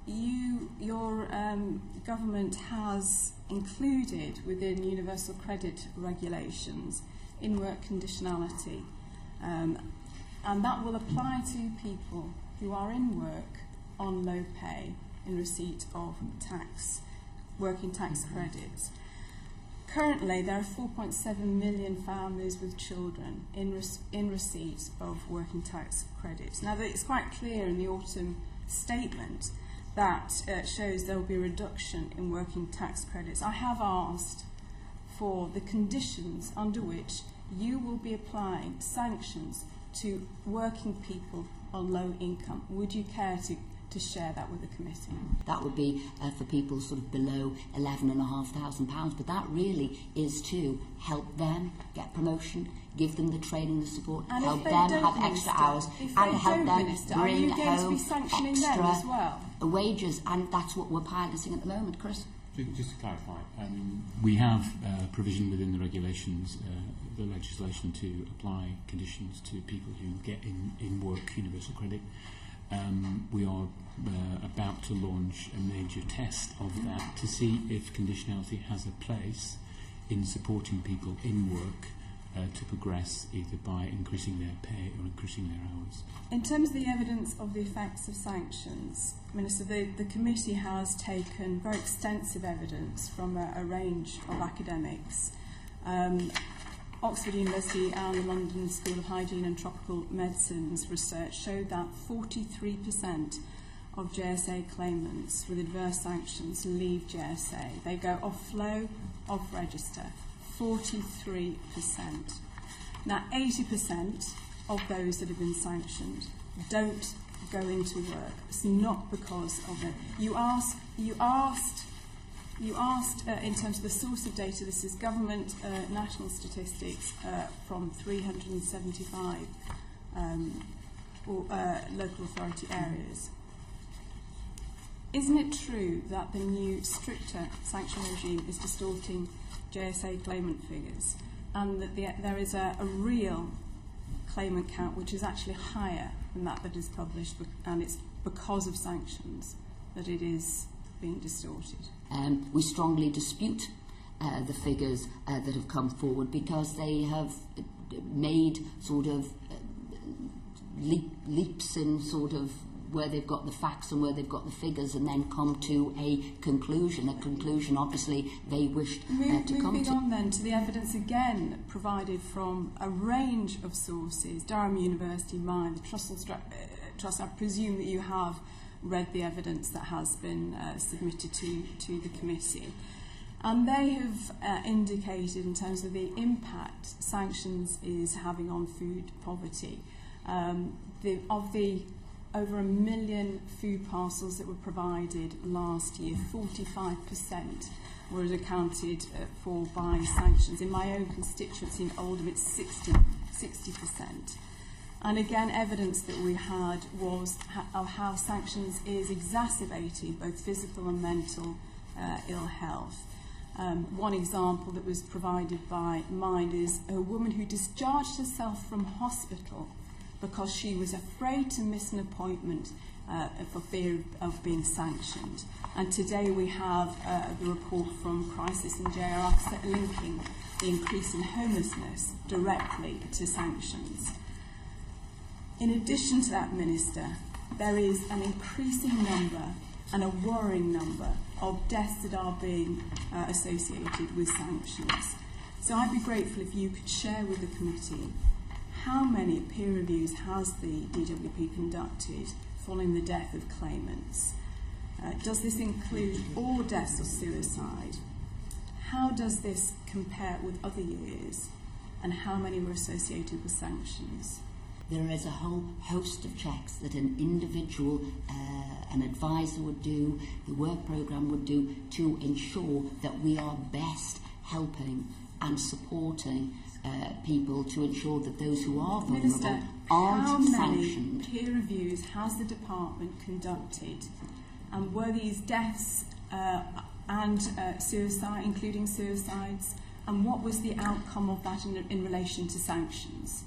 your government has included within universal credit regulations in-work conditionality, and that will apply to people who are in work on low pay in receipt of working tax credits. Currently, there are 4.7 million families with children in receipt of working tax credits. Now, it's quite clear in the autumn statement that shows there will be a reduction in working tax credits. I have asked for the conditions under which you will be applying sanctions to working people on low income. Would you care to share that with the committee? That would be for people sort of below £11,500, but that really is to help them get promotion, give them the training, the support, and help them have extra hours, and help them bring home extra wages, and that's what we're piloting at the moment. Chris? Just to clarify, we have provision within the regulations, the legislation, to apply conditions to people who get in work universal credit. We are about to launch a major test of that to see if conditionality has a place in supporting people in work to progress either by increasing their pay or increasing their hours. In terms of the evidence of the effects of sanctions, Minister, the committee has taken very extensive evidence from a range of academics. Oxford University and the London School of Hygiene and Tropical Medicine's research showed that 43% of JSA claimants with adverse sanctions leave JSA. They go off flow, off register. 43%. Now, 80% of those that have been sanctioned don't go into work. It's not because of it. You asked in terms of the source of data. This is government national statistics from 375 local authority areas. Isn't it true that the new stricter sanction regime is distorting JSA claimant figures, and that there is a real claimant count which is actually higher than that is published, and it's because of sanctions that it is being distorted? We strongly dispute the figures that have come forward, because they have made sort of leaps in sort of where they've got the facts and where they've got the figures, and then come to a conclusion obviously they wished to come to. Moving on then to the evidence again provided from a range of sources, Durham University, mine, the Trust. I presume that you have read the evidence that has been submitted to the committee. And they have indicated, in terms of the impact sanctions is having on food poverty, of the over 1 million food parcels that were provided last year, 45% were accounted for by sanctions. In my own constituency in Oldham, it's 60%. And again, evidence that we had was of how sanctions is exacerbating both physical and mental ill health. One example that was provided by Mind is a woman who discharged herself from hospital because she was afraid to miss an appointment for fear of being sanctioned. And today we have the report from Crisis and JRF linking the increase in homelessness directly to sanctions. In addition to that, Minister, there is an increasing number and a worrying number of deaths that are being associated with sanctions. So I'd be grateful if you could share with the committee how many peer reviews has the DWP conducted following the death of claimants. Does this include all deaths or suicide? How does this compare with other years? And how many were associated with sanctions? There is a whole host of checks that an individual, an advisor would do, the work programme would do, to ensure that we are best helping and supporting people, to ensure that those who are vulnerable Minister, aren't sanctioned. How many peer reviews has the department conducted? And were these deaths and suicide, including suicides? And what was the outcome of that in relation to sanctions?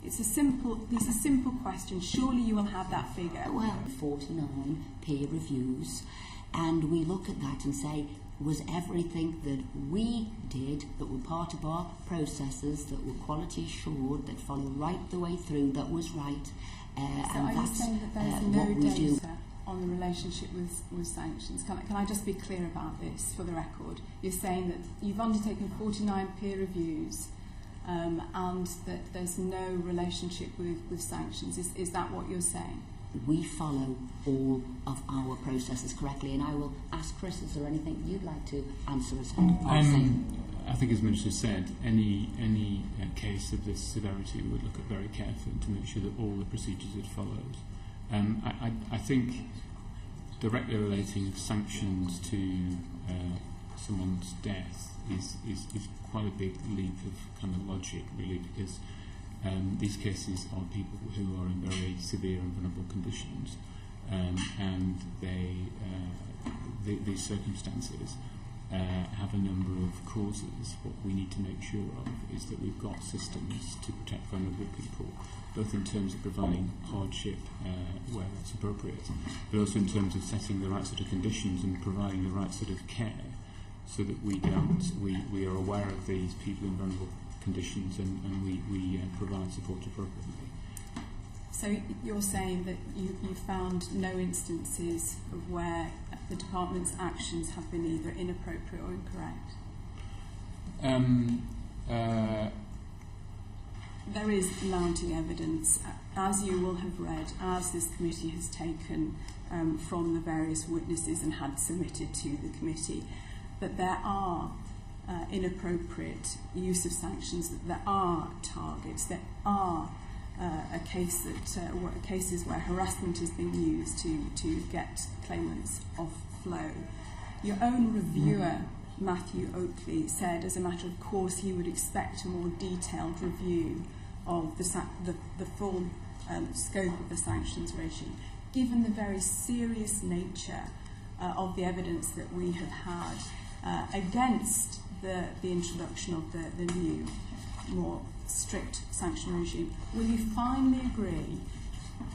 These are simple questions. Surely you will have that figure. Well, 49 peer reviews, and we look at that and say, was everything that we did, that were part of our processes, that were quality assured, that follow right the way through, that was right? So and are you that's saying that there's what no we do. data on the relationship with sanctions? Can I just be clear about this for the record? You're saying that you've undertaken 49 peer reviews and that there's no relationship with sanctions. Is that what you're saying? We follow all of our processes correctly, and I will ask Chris, is there anything you'd like to answer as head of policy? I think, as Minister said, any case of this severity we would look at very carefully to make sure that all the procedures it follows. I think directly relating sanctions to someone's death is quite a big leap of kind of logic, really, because these cases are people who are in very severe and vulnerable conditions, and these circumstances have a number of causes. What we need to make sure of is that we've got systems to protect vulnerable people, both in terms of providing hardship where that's appropriate, but also in terms of setting the right sort of conditions and providing the right sort of care, so that we are aware of these people in vulnerable conditions and we provide support appropriately. So you're saying that you found no instances of where the department's actions have been either inappropriate or incorrect? There is mounting evidence, as you will have read, as this committee has taken from the various witnesses and had submitted to the committee, that there are inappropriate use of sanctions, that there are targets, there are cases where harassment is being used to get claimants off flow. Your own reviewer, Matthew Oakley, said as a matter of course he would expect a more detailed review of the full scope of the sanctions regime, given the very serious nature of the evidence that we have had against the introduction of the new, more strict sanction regime. Will you finally agree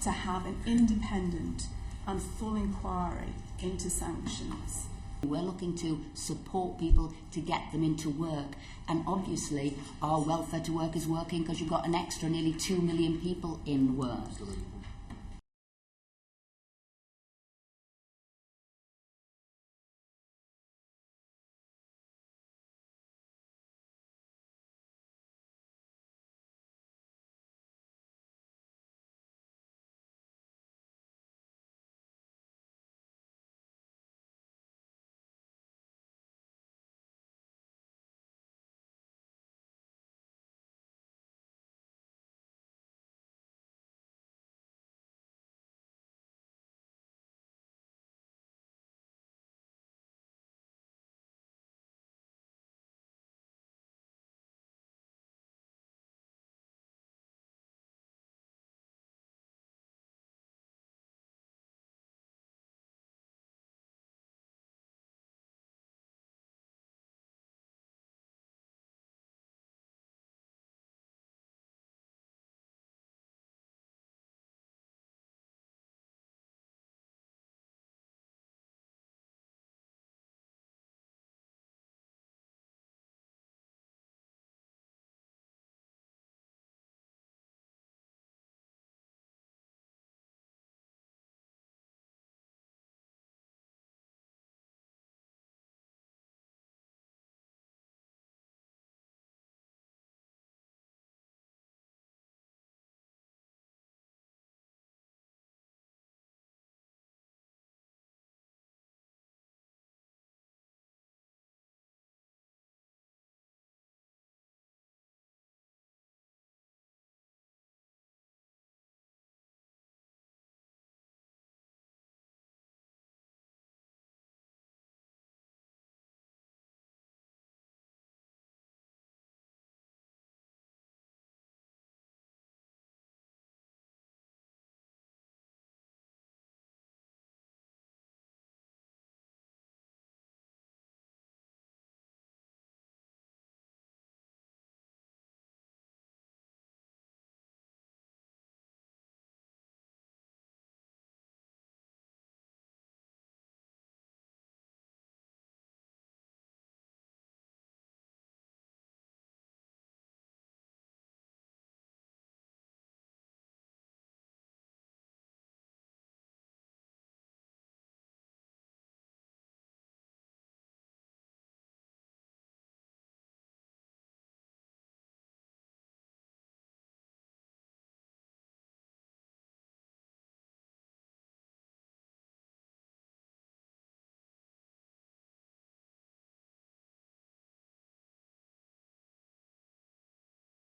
to have an independent and full inquiry into sanctions? We're looking to support people to get them into work, and obviously our welfare to work is working because you've got an extra nearly 2 million people in work.